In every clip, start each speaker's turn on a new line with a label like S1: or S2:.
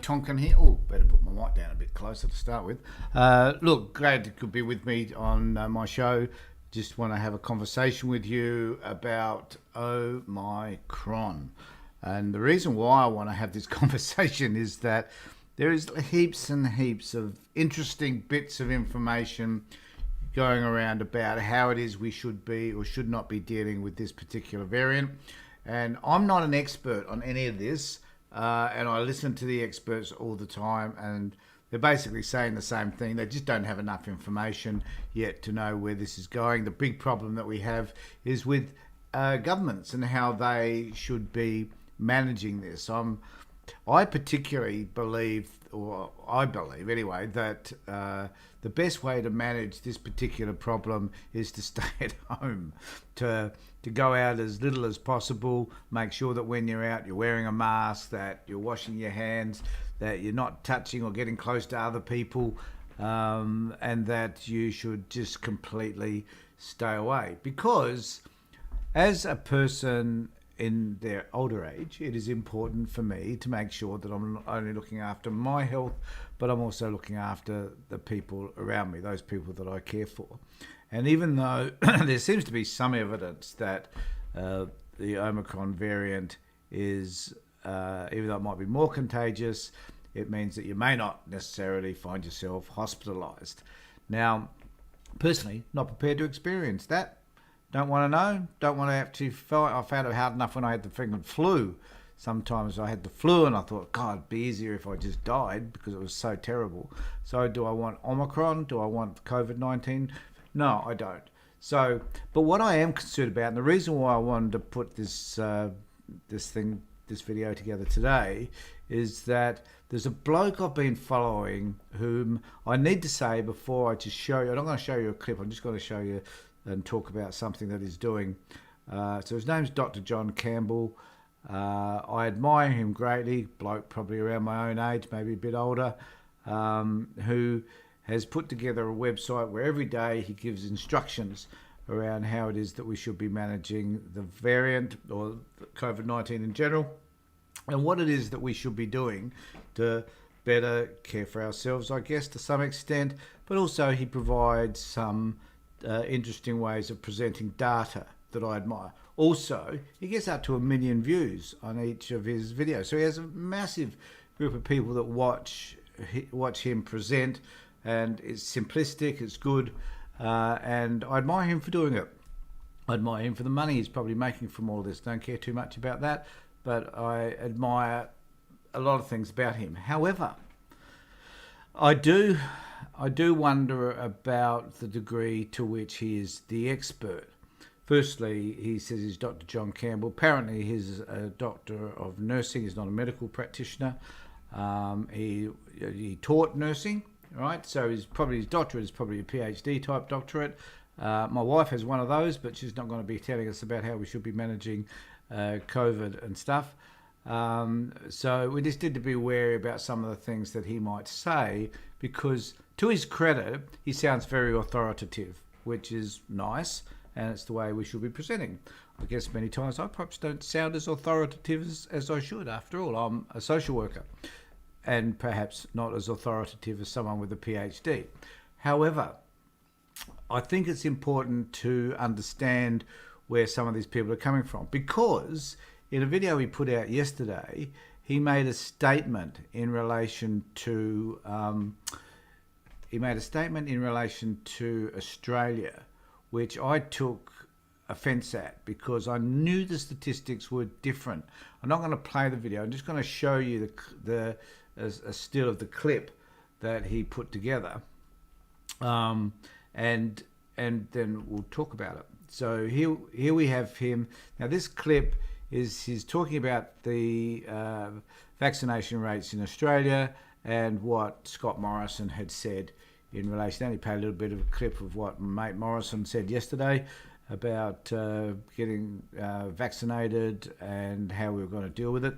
S1: Tonkin here. Oh, better put my mic down a bit closer to start with. Look, glad you could be with me on my show. Just want to have a conversation with you about My Cron. And the reason why I want to have this conversation is that there is heaps and heaps of interesting bits of information going around about how it is we should be or should not be dealing with this particular variant. And I'm not an expert on any of this, and I listen to the experts all the time, and they're basically saying the same thing. They just don't have enough information yet to know where this is going. The big problem that we have is with governments and how they should be managing this. I particularly believe, or I believe anyway, that the best way to manage this particular problem is to stay at home, to go out as little as possible, make sure that when you're out you're wearing a mask, that you're washing your hands, that you're not touching or getting close to other people, and that you should just completely stay away. Because as a person in their older age, it is important for me to make sure that I'm not only looking after my health, but I'm also looking after the people around me, those people that I care for. And even though there seems to be some evidence that the Omicron variant is, even though it might be more contagious, it means that you may not necessarily find yourself hospitalised. Now, personally, not prepared to experience that. Don't want to know. Don't want to actually fight. I found it hard enough when I had the freaking flu. Sometimes I had the flu and I thought, God, it'd be easier if I just died because it was so terrible. So do I want Omicron? Do I want COVID-19? No, I don't. So, but what I am concerned about, and the reason why I wanted to put this video together today, is that there's a bloke I've been following whom I need to say before I just show you. I'm not going to show you a clip. I'm just going to show you and talk about something that he's doing. So his name's Dr. John Campbell. I admire him greatly, bloke probably around my own age, maybe a bit older, who has put together a website where every day he gives instructions around how it is that we should be managing the variant or COVID-19 in general, and what it is that we should be doing to better care for ourselves, I guess, to some extent, but also he provides some interesting ways of presenting data that I admire. Also, he gets up to 1 million views on each of his videos. So he has a massive group of people that watch him present, and it's simplistic, it's good, and I admire him for doing it. I admire him for the money he's probably making from all this. Don't care too much about that, but I admire a lot of things about him. However, I do wonder about the degree to which he is the expert. Firstly, he says he's Dr. John Campbell. Apparently, he's a doctor of nursing. He's not a medical practitioner. He taught nursing, right? So his doctorate is probably a PhD type doctorate. My wife has one of those, but she's not going to be telling us about how we should be managing COVID and stuff. So we just need to be wary about some of the things that he might say, because to his credit, he sounds very authoritative, which is nice, and it's the way we should be presenting. I guess many times I perhaps don't sound as authoritative as I should. After all, I'm a social worker, and perhaps not as authoritative as someone with a PhD. However, I think it's important to understand where some of these people are coming from, because in a video he put out yesterday, he made a statement in relation to Australia, which I took offence at because I knew the statistics were different. I'm not going to play the video. I'm just going to show you a still of the clip that he put together, and then we'll talk about it. So here we have him. Now this clip he's talking about the vaccination rates in Australia and what Scott Morrison had said in relation. I only played a little bit of a clip of what mate Morrison said yesterday about getting vaccinated and how we were going to deal with it.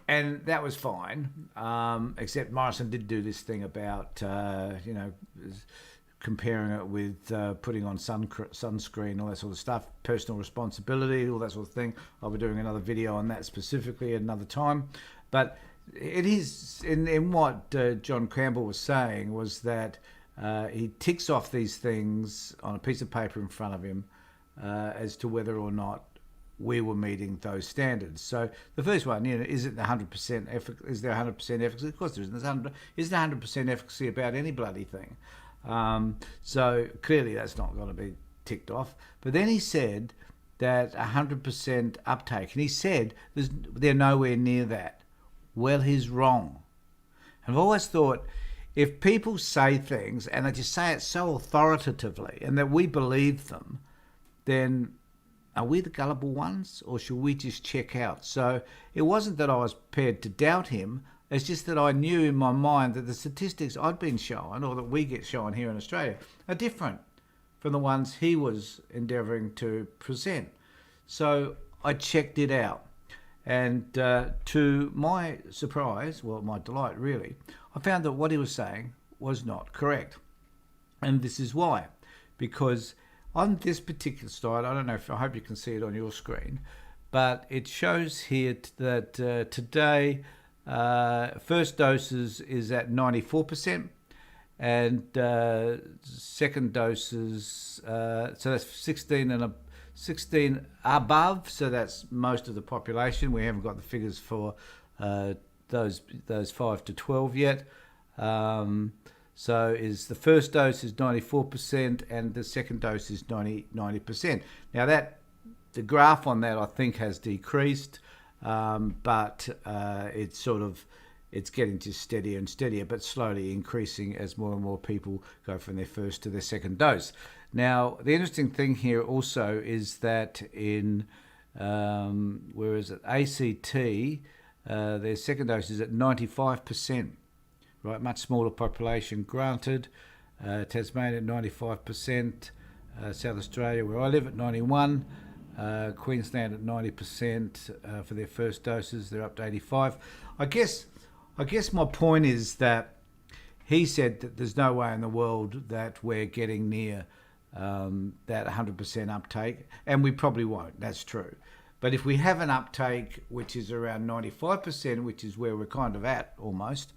S1: And that was fine, except Morrison did do this thing about, comparing it with putting on sunscreen, all that sort of stuff, personal responsibility, all that sort of thing. I'll be doing another video on that specifically at another time. But it is in what John Campbell was saying was that he ticks off these things on a piece of paper in front of him as to whether or not we were meeting those standards. So the first one, is it 100% is there 100% efficacy? Of course there isn't. Isn't 100% efficacy about any bloody thing? So clearly that's not going to be ticked off. But then he said that 100% uptake, and he said they're nowhere near that. Well, he's wrong. And I've always thought, if people say things and they just say it so authoritatively and that we believe them, then are we the gullible ones, or should we just check out? So it wasn't that I was prepared to doubt him. It's just that I knew in my mind that the statistics I'd been shown, or that we get shown here in Australia, are different from the ones he was endeavouring to present. So I checked it out. And to my surprise, well, my delight really, I found that what he was saying was not correct. And this is why. Because on this particular slide, I hope you can see it on your screen, but it shows here that today, first doses is at 94%, and second doses, so that's 16 above, so that's most of the population. We haven't got the figures for those 5 to 12 yet. So is the first dose is 94% and the second dose is 90%. Now the graph on that I think has decreased, but it's getting just steadier and steadier, but slowly increasing as more and more people go from their first to their second dose. Now the interesting thing here also is that in where is it, ACT, their second dose is at 95%. Right, much smaller population, granted. Tasmania at 95%, South Australia, where I live, at 91%, Queensland at 90% for their first doses. They're up to 85%. I guess my point is that he said that there's no way in the world that we're getting near that 100% uptake, and we probably won't. That's true. But if we have an uptake which is around 95%, which is where we're kind of at almost,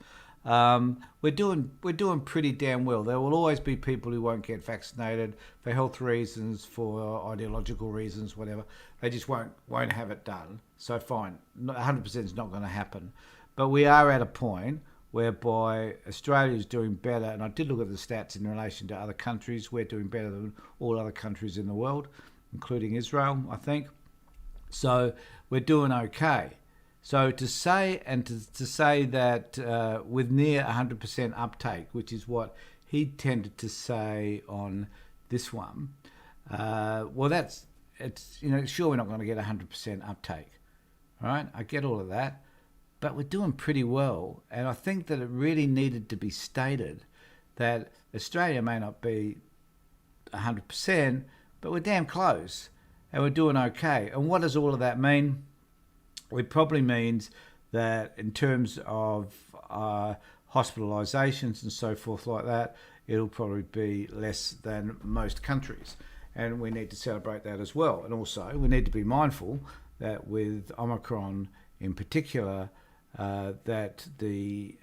S1: we're doing pretty damn well. There will always be people who won't get vaccinated for health reasons, for ideological reasons, whatever. They just won't have it done. So fine, 100% is not going to happen. But we are at a point whereby Australia is doing better, and I did look at the stats in relation to other countries. We're doing better than all other countries in the world, including Israel, I think. So we're doing okay. So to say that with near 100% uptake, which is what he tended to say on this one, sure, we're not going to get 100% uptake, right? I get all of that, but we're doing pretty well, and I think that it really needed to be stated that Australia may not be 100%, but we're damn close, and we're doing okay. And what does all of that mean? It probably means that in terms of hospitalisations and so forth like that, it'll probably be less than most countries. And we need to celebrate that as well. And also, we need to be mindful that with Omicron in particular, that the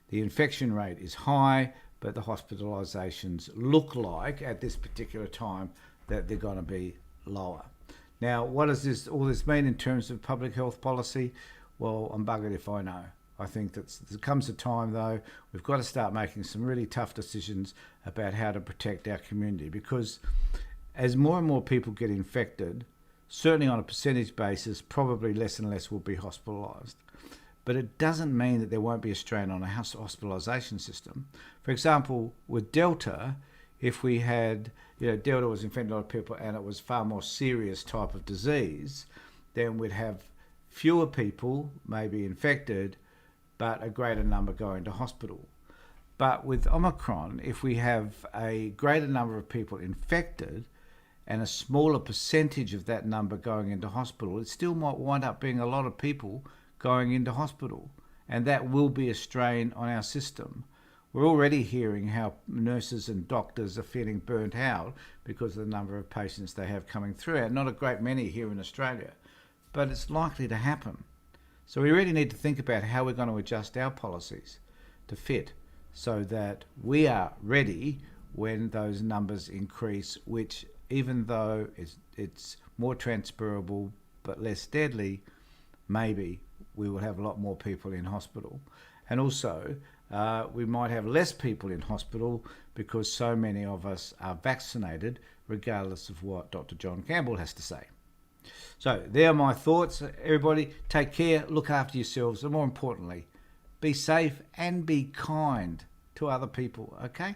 S1: infection rate is high, but the hospitalisations look like, at this particular time, that they're going to be lower. Now, what does all this mean in terms of public health policy? Well, I'm buggered if I know. I think that there comes a time, though, we've got to start making some really tough decisions about how to protect our community, because as more and more people get infected, certainly on a percentage basis, probably less and less will be hospitalised. But it doesn't mean that there won't be a strain on a hospitalisation system. For example, with Delta, if we had, Delta was infecting a lot of people and it was far more serious type of disease, then we'd have fewer people maybe infected, but a greater number going to hospital. But with Omicron, if we have a greater number of people infected and a smaller percentage of that number going into hospital, it still might wind up being a lot of people going into hospital. And that will be a strain on our system. We're already hearing how nurses and doctors are feeling burnt out because of the number of patients they have coming through. And not a great many here in Australia, but it's likely to happen. So we really need to think about how we're going to adjust our policies to fit so that we are ready when those numbers increase, which even though it's more transferable but less deadly, maybe we will have a lot more people in hospital. And also, we might have less people in hospital because so many of us are vaccinated, regardless of what Dr. John Campbell has to say. So there are my thoughts. Everybody, take care, look after yourselves, and more importantly, be safe and be kind to other people, okay?